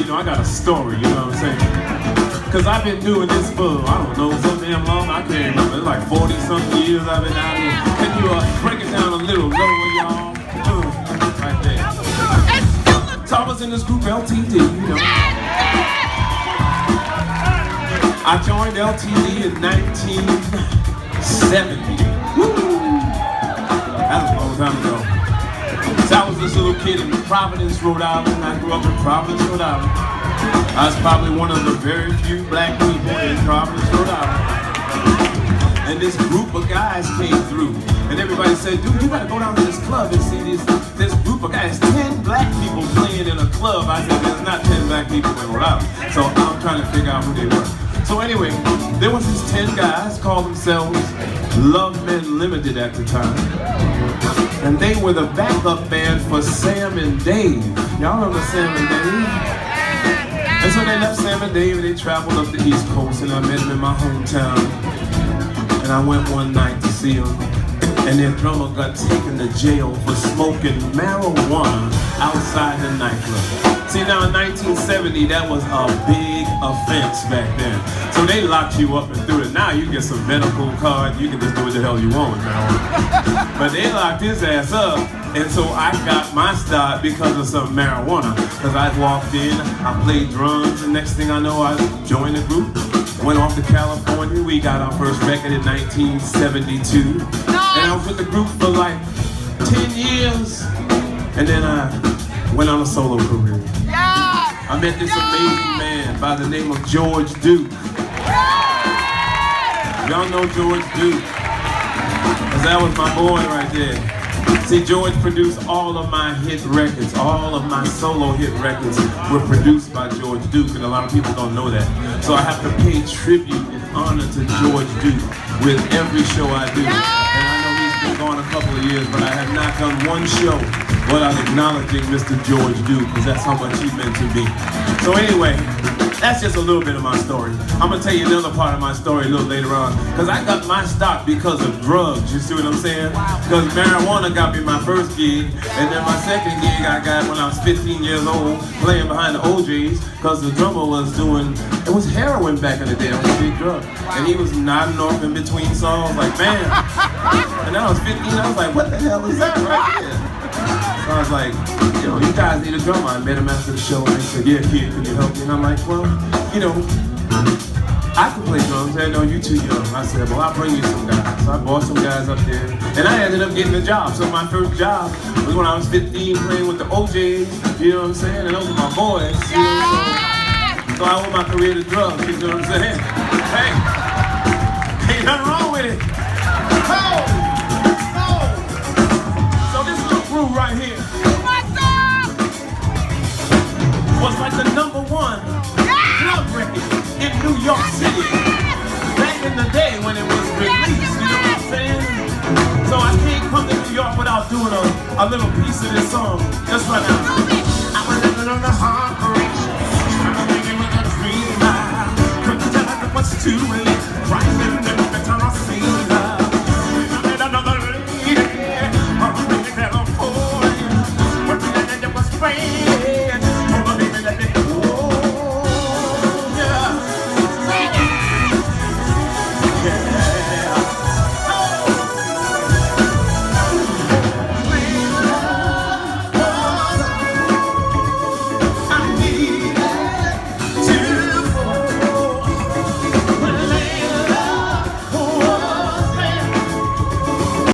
know, I got a story, you know what I'm saying? Because I've been doing this for, I don't know, so damn long, I can't remember. It's like 40-something years I've been out here. Can you break it down a little lower, y'all? Right there. So I was in this group LTD, you know. I joined LTD in 1970. Woo! That was a long time ago. So I was this little kid in Providence, Rhode Island. I grew up in Providence, Rhode Island. I was probably one of the very few black people in Providence, Rhode Island. And this group of guys came through. And everybody said, dude, you gotta go down to this club and see this group of guys. 10 black people playing in a club. I said, there's not 10 black people in Rhode Island. So I'm trying to figure out who they were. So anyway, there was these 10 guys, called themselves Love Men Limited at the time. And they were the backup band for Sam and Dave. Y'all remember Sam and Dave? And so they left Sam and Dave and they traveled up the East Coast, and I met them in my hometown. And I went one night to see them. And their drummer got taken to jail for smoking marijuana outside the nightclub. See, now in 1970, that was a big offense back then. So they locked you up and threw it. Now you get some medical card, you can just do what the hell you want with marijuana. But they locked his ass up, and so I got my start because of some marijuana. Because I walked in, I played drums, and next thing I know, I joined the group. Went off to California. We got our first record in 1972. And I was with the group for like 10 years. And then I went on a solo career. I met this amazing man by the name of George Duke. Y'all know George Duke, because that was my boy right there. See, George produced all of my hit records. All of my solo hit records were produced by George Duke, and a lot of people don't know that. So I have to pay tribute and honor to George Duke with every show I do. And I know he's been gone a couple of years, but I have not done one show without acknowledging Mr. George Duke, because that's how much he meant to me. So anyway, that's just a little bit of my story. I'm gonna tell you another part of my story a little later on, because I got my start because of drugs, you see what I'm saying? Because marijuana got me my first gig, and then my second gig I got when I was 15 years old, playing behind the OJs, because the drummer was doing, it was heroin back in the day, it was a big drug. And he was nodding off in between songs like, man. And then I was 15, I was like, what the hell is that right here? So I was like, you know, you guys need a drummer. I met him after the show and he said, yeah, kid, can you help me? And I'm like, well, you know, I can play drums. They know you too young. I said, well, I'll bring you some guys. So I brought some guys up there. And I ended up getting a job. So my first job was when I was 15 playing with the OJs, you know what I'm saying? And those were my boys, you know what I'm saying? So I owe my career to drugs, you know what I'm saying? Hey, ain't nothing wrong with it. Right here was like the #1 club record in New York City back in the day when it was released, you know what I'm saying? So I can't come to New York without doing a little piece of this song just right now. I was living on the hard